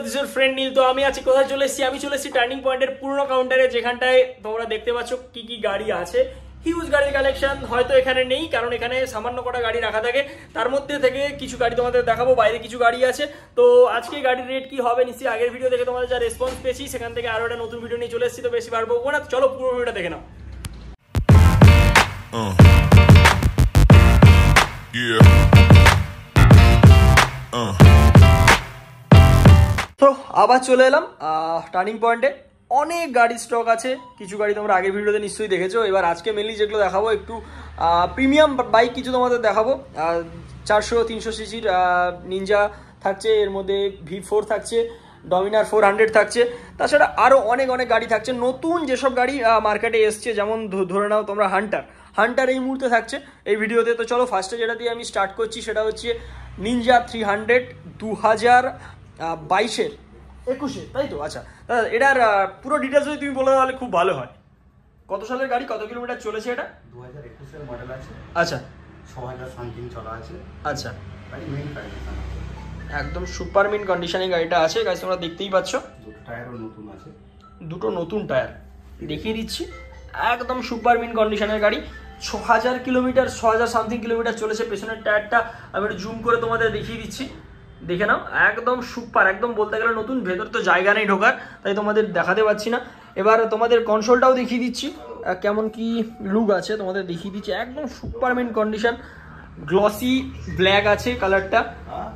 This is friend নীল। তো আমি আছি কোথায় চলে এসেছি, আমি চলে এসেছি টার্নিং পয়েন্টের পুরনো কাউন্টারে, যেখানটায় তোমরা দেখতে পাচ্ছ কি কি গাড়ি আছে। হিউজ গাড়ির কালেকশন হয়তো এখানে নেই, কারণ এখানে সামান্য কটা গাড়ি রাখা থাকে, তার মধ্যে থেকে কিছু গাড়ি তোমাদের দেখাবো। বাইরে কিছু গাড়ি আছে। তো আজকে গাড়ির রেট কি হবে নিশ্চয়ই আগের ভিডিও দেখে তোমাদের যা রেসপন্স পেয়েছি সেখান থেকে আরো একটা নতুন ভিডিও নিয়ে চলে এসেছি। তো বেশি বার বলবো না, চলো পুরো ভিডিওটা দেখে নাও। তো আবার চলে এলাম টার্নিং পয়েন্টে। অনেক গাড়ির স্টক আছে, কিছু গাড়ি তোমরা আগের ভিডিওতে নিশ্চয়ই দেখেছো। এবার আজকে মেনলি যেগুলো দেখাবো একটু প্রিমিয়াম বাইক কিছু তোমাদের দেখাবো। 400-300 সিসির নিনজা থাকছে, এর মধ্যে V4 থাকছে, ডমিনার 400 থাকছে, তাছাড়া আরও অনেক গাড়ি থাকছে। নতুন যেসব গাড়ি মার্কেটে এসছে, যেমন ধরে নাও তোমরা হান্টার এই মুহূর্তে থাকছে এই ভিডিওতে। তো চলো ফার্স্টে যেটা দিয়ে আমি স্টার্ট করছি সেটা হচ্ছে নিনজা 300 2022-21, তাই তো? আচ্ছা দাদা, এটার পুরো ডিটেলস যদি তুমি বলে তাহলে খুব ভালো হয়। কত সালের গাড়ি, কত কিলোমিটার চলেছে এটা? 2021 মডেল আছে। আচ্ছা, 6000 সামথিং চলা আছে। আচ্ছা, গাড়ি মেইন কন্ডিশন আছে, একদম সুপার মিন কন্ডিশনে গাড়িটা আছে। গাড়ি তোমরা দেখতেই পাচ্ছ, দুটো টায়ারও নতুন আছে, দুটো নতুন টায়ার দেখিয়ে দিচ্ছি। একদম সুপার মিন কন্ডিশনের গাড়ি, 6000 কিলোমিটার, 6000 সামথিং কিলোমিটার চলেছে। পেছনের টায়ারটা আমি একটু জুম করে তোমাদের দেখিয়ে দিচ্ছি, দেখে নাও। একদম সুপার, একদম বলতে গেলে নতুন। ভেতর তো জায়গা নেই ঢোকার, তাই তোমাদের দেখাতে পাচ্ছি না। এবার তোমাদের কনসোলটাও দেখিয়ে দিচ্ছি, কেমন কি লুক আছে তোমাদের দেখিয়ে দিচ্ছি। একদম super mint condition, glossy black আছে কালারটা।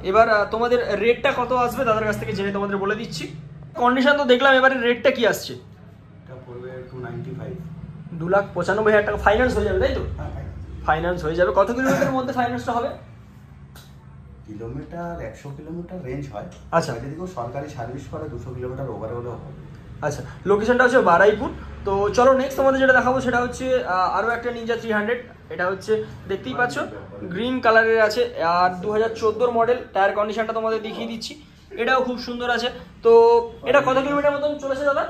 এবার তোমাদের রেটটা কত আসবে দাদার কাছ থেকে জেনে তোমাদের বলে দিচ্ছি। কন্ডিশন তো দেখলাম, এবারে রেটটা কি আসছে? এটা পড়বে 295, 2,95,000 টাকা। ফাইন্যান্স হয়ে যাবে তাই তো? ফাইন্যান্স হয়ে যাবে। কত কিলোমিটারের মধ্যে ফাইন্যান্সটা হবে? কিলোমিটার 100 কিলোমিটার রেঞ্জ হয়। আচ্ছা, যদি কেউ সরকারি সার্ভিস করে 200 কিলোমিটার ওভারে হলেও হবে। আচ্ছা, লোকেশনটা হচ্ছে বারাইপুর। তো চলো নেক্সট তোমাদের যেটা দেখাবো সেটা হচ্ছে আরও একটা নিনজা 300। এটা হচ্ছে দেখতেই পাচ্ছ গ্রিন কালারের আছে, আর 2014 মডেল। টায়ার কন্ডিশনটা তোমাদের দেখিয়ে দিচ্ছি, এটাও খুব সুন্দর আছে। তো এটা কত কিলোমিটার মতন চলেছে দাদা?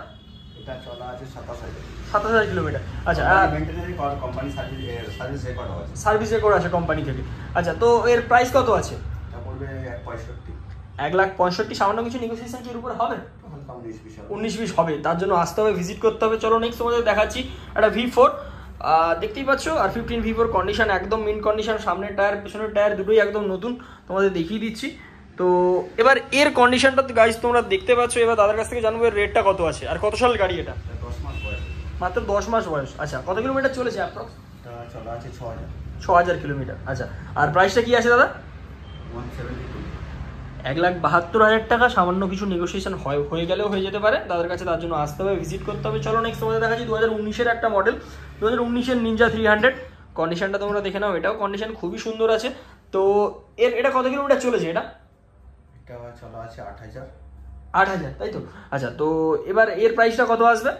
এটা চলা আছে 27,000 কিলোমিটার। আচ্ছা, মেইনটেনেন্স কোম্পানি সার্ভিস রেকর্ড আছে, সার্ভিস রেকর্ড আছে কোম্পানি থেকে। আচ্ছা, তো এর প্রাইস কত আছে? এটা পড়বে 165, 1,65,000। সামান্য কিছু নেগোসিয়েশন কি এর উপরে হবে? 19-20 হবে, তার জন্য আসতে হবে, ভিজিট করতে হবে। চলো নেক্সট তোমাদের দেখাচ্ছি একটা V4, দেখতেই পাচ্ছ R15 V4 কন্ডিশন, একদম মিন কন্ডিশন। সামনের টায়ার পেছনের টায়ার দুটোই একদম নতুন, তোমাদের দেখিয়ে দিচ্ছি। তো এবার এর কন্ডিশনটা গাইস তোমরা দেখতে পাচ্ছ। এবার দাদার কাছ থেকে জানবো এর রেটটা কত আছে, আর কত সালের গাড়ি এটা? 10 মাস বয়স, মাত্র 10 মাস বয়স। আচ্ছা, কত কিলোমিটার চলেছে অ্যাপ্রক্স? এটা চলা আছে 6000 কিলোমিটার। আচ্ছা, আর প্রাইসটা কি আছে দাদা? 1,72,000 টাকা। সামান্য কিছু নেগোসিয়েশন হয়ে গেলেও হয়ে যেতে পারে দাদার কাছে, তার জন্য আসতে হবে, ভিজিট করতে হবে। চলো নেক্সট তোমাদের দেখাচ্ছি 2019-এর একটা মডেল, 2019-এর নিনজা 300। কন্ডিশনটা তোমরা দেখে নাও, এটাও কন্ডিশন খুবই সুন্দর আছে। তো এটা কত কিলোমিটার চলেছে এটা? এটা চলা আছে 8,000, তাই তো? আচ্ছা, তো এবার এর প্রাইসটা কত আসবে?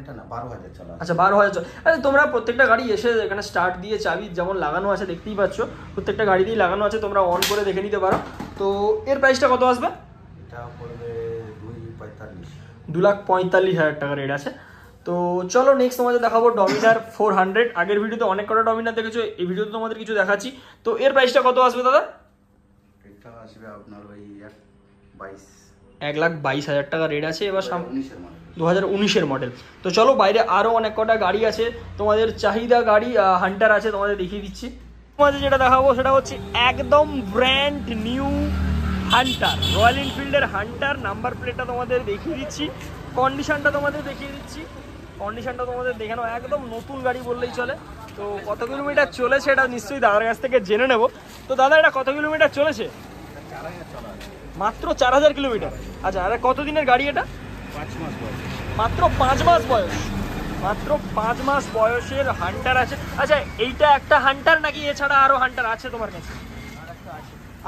এটা না 12,000 চলা আছে। আচ্ছা, 12,000। আচ্ছা, তোমরা প্রত্যেকটা গাড়ি এসে এখানে স্টার্ট দিয়ে চাবি যেমন লাগানো আছে দেখতেই পাচ্ছ, প্রত্যেকটা গাড়িতেই লাগানো আছে, তোমরা অন করে দেখে নিতে পারো। তো এর প্রাইসটা কত আসবে? এটা পড়বে 2,45,000 টাকা রেট আছে। তো চলো নেক্সট তোমাদের দেখাবো ডমিনার 400। আগের ভিডিওতে অনেক কটা ডমিনার দেখেছো, এই ভিডিওতে তোমাদের কিছু দেখাচ্ছি। তো এর প্রাইসটা কত আসবে দাদা? এটা আসবে আপনার ওই 1,22,000 টাকা রেট আছে। এবার 2019-এর মডেল। তো চলো বাইরে আরও অনেক কটা গাড়ি আছে, তোমাদের চাহিদা গাড়ি হান্টার আছে, তোমাদের দেখিয়ে দিচ্ছি। তোমাদের যেটা দেখাবো সেটা হচ্ছে একদম ব্র্যান্ড নিউ হান্টার, রয়্যাল এনফিল্ডের হান্টার। নাম্বার প্লেটটা তোমাদের দেখিয়ে দিচ্ছি, কন্ডিশনটা তোমাদের দেখিয়ে দিচ্ছি। কন্ডিশনটা তোমাদের দেখে নাও, একদম নতুন গাড়ি বললেই চলে। তো কত কিলোমিটার চলেছে এটা নিশ্চয়ই দাদার কাছ থেকে জেনে নেব। তো দাদা, এটা কত কিলোমিটার চলেছে? মাত্র 4,000 কিলোমিটার। আচ্ছা, আর কত দিনের গাড়ি এটা? 5 মাস বয়স, মাত্র 5 মাস বয়স। মাত্র 5 মাস বয়সের হান্টার আছে। আচ্ছা, এইটা একটা হান্টার নাকি এছাড়া আরো হান্টার আছে তোমার কাছে?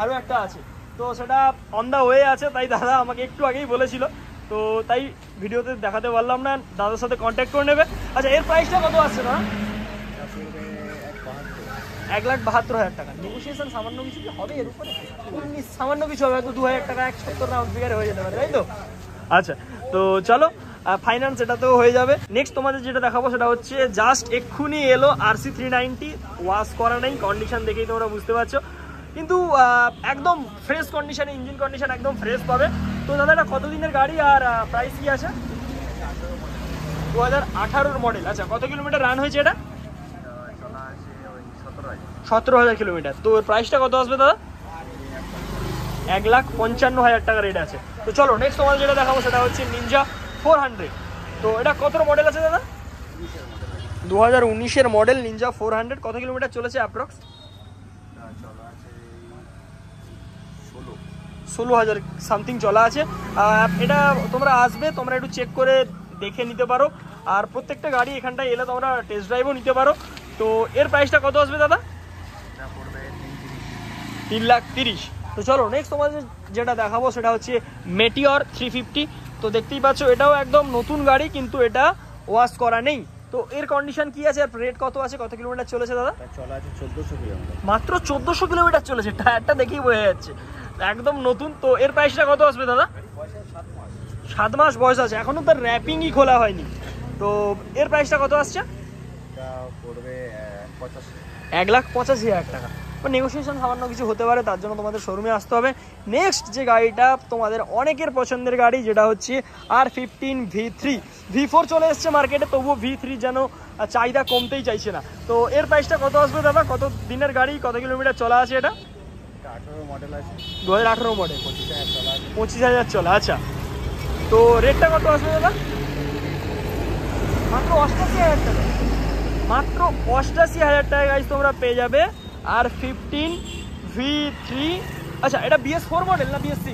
আরো একটা আছে, তো সেটা অন দা ওয়ে আছে, তাই দাদা আমাকে একটু আগেই বলেছিল, তো তাই ভিডিওতে দেখাতে পারলাম না। দাদার সাথে কন্ট্যাক্ট করে নেবে। আচ্ছা, এর প্রাইসটা কত আসছে দাদা? 1,72,000 টাকা। নেগোসিয়েশন সামান্য কিছু কি হবে এর উপরে? সামান্য কিছু হবে, হয়তো 2,000 টাকা 170 রাউন্ড ফিগারে হয়ে যেতে পারে, তাই তো? আচ্ছা, তো চলো ফাইন্যান্স এটাতেও হয়ে যাবে। নেক্সট তোমাদের যেটা দেখাবো সেটা হচ্ছে জাস্ট এক্ষুনি এলো RC 390, ওয়াশ করা নেই, কন্ডিশন দেখেই তোমরা বুঝতে পারছো। কিন্তু একদম ফ্রেশ কন্ডিশনে, ইঞ্জিন কন্ডিশন একদম ফ্রেশ পাবে। তো দাদা এটা কত দিনের গাড়ি আর প্রাইস কি আছে? 2018 মডেল। আচ্ছা, কত কিলোমিটার রান হয়েছে এটা? 17,000 কিলোমিটার। তো প্রাইসটা কত আসবে দাদা? 1,55,000 টাকা রেট আছে। তো চলো নেক্সট তোমাদের যেটা দেখাবো সেটা হচ্ছে নিনজা 400। তো এটা কত মডেল আছে দাদা? 2019 মডেল নিনজা 400। কত কিলোমিটার চলেছে অ্যাপ্রক্স? 16,000 সামথিং চলা আছে। এটা তোমরা আসবে, তোমরা একটু চেক করে দেখে নিতে পারো। আর প্রত্যেকটা গাড়ি এখানটায় এলে তোমরা টেস্ট ড্রাইভও নিতে পারো। তো এর প্রাইসটা কত আসবে দাদা? 3,30,000। তো চলো নেক্সট তোমাদের যেটা দেখাবো সেটা হচ্ছে মেটিওর 350। তো দেখতেই পাচ্ছ এটাও একদম নতুন গাড়ি, কিন্তু এটা ওয়াশ করা নেই। তো এর কন্ডিশন কি আছে আর রেট কত আছে, কত কিলোমিটার চলেছে দাদা? চলা আছে 1400 কিলোমিটার। মাত্র 1400 কিলোমিটার চলেছে, টায়ারটা দেখেই বোঝা যাচ্ছে একদম নতুন। তো এর প্রাইসটা কত আসবে দাদা? 7 মাস বয়স আছে, এখনো তার র্যাপিংই খোলা হয়নি। তো এর প্রাইসটা কত আসছে? এটা পড়বে 85। 1,85,000 টাকা। নেগোসিয়েশন সামান্য কিছু হতে পারে, তার জন্য তোমাদের শোরুমে আসতে হবে। নেক্সট যে গাড়িটা তোমাদের অনেকের পছন্দের গাড়ি, যেটা হচ্ছে R15 V3। V4 চলে এসছে মার্কেটে, তবুও V3 যেন চাহিদা কমতেই চাইছে না। তো এর প্রাইসটা কত আসবে দাদা? কত দিনের গাড়ি, কত কিলোমিটার চলা আছে এটা? 18 মডেল আছে। 2018 মডেল। 25,000 চলা আছে। 25,000 চলা। আচ্ছা, তো রেটটা কত আসবে দাদা? মাত্র 88,000 টাকা। মাত্র 88,000 টাকা গাইজ তোমরা পেয়ে যাবে R15 V3। আচ্ছা, এটা BS4 মডেল না BS6?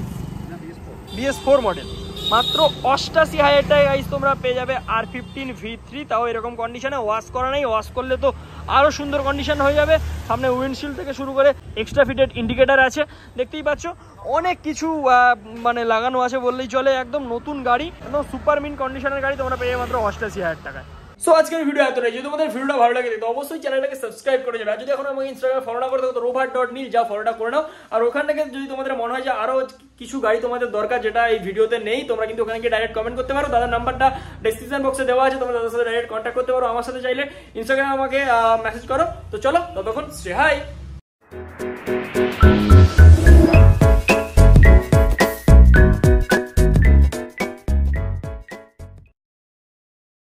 BS4 model. মাত্র 88,000 টাকা গাইজ তোমরা পেয়ে যাবে R15 V3, তাও এরকম কন্ডিশনে, ওয়াশ করা নেই। ওয়াশ করলে তো আরও সুন্দর কন্ডিশন হয়ে যাবে। সামনে উইন্ডশিল্ড থেকে শুরু করে এক্সট্রা ফিটেড ইন্ডিকেটার আছে, দেখতেই পাচ্ছ অনেক কিছু মানে লাগানো আছে বললেই চলে। একদম নতুন গাড়ি, একদম সুপার মিন কন্ডিশনের গাড়ি তোমরা পেয়ে যাবে মাত্র 88,000 টাকায়। সো আজকের ভিডিও এতটাই। যদি তোমাদের ভিডিওটা ভালো লাগে তো অবশ্যই চ্যানেলটাকে সাবস্ক্রাইব করে যাবে। আর যদি এখন আমাকে ইনস্টাগ্রামে ফলো না করে থাকো তো rover.nil যা ফলোটা করে নাও। আর ওখান থেকে যদি তোমাদের মনে হয় যে আরো কিছু গাড়ি তোমাদের দরকার যেটা এই ভিডিওতে নেই, তোমরা কিন্তু ওখানে গিয়ে ডাইরেক্ট কমেন্ট করতে পারো। দাদার নাম্বারটা ডেসক্রিপশন বক্সে দেওয়া আছে, তোমরা দাদার সাথে ডাইরেক্ট কন্ট্যাক্ট করতে পারো। আমার সাথে চাইলে ইনস্টাগ্রামে আমাকে মেসেজ করো। তো চলো ততক্ষণ স্টে হাই।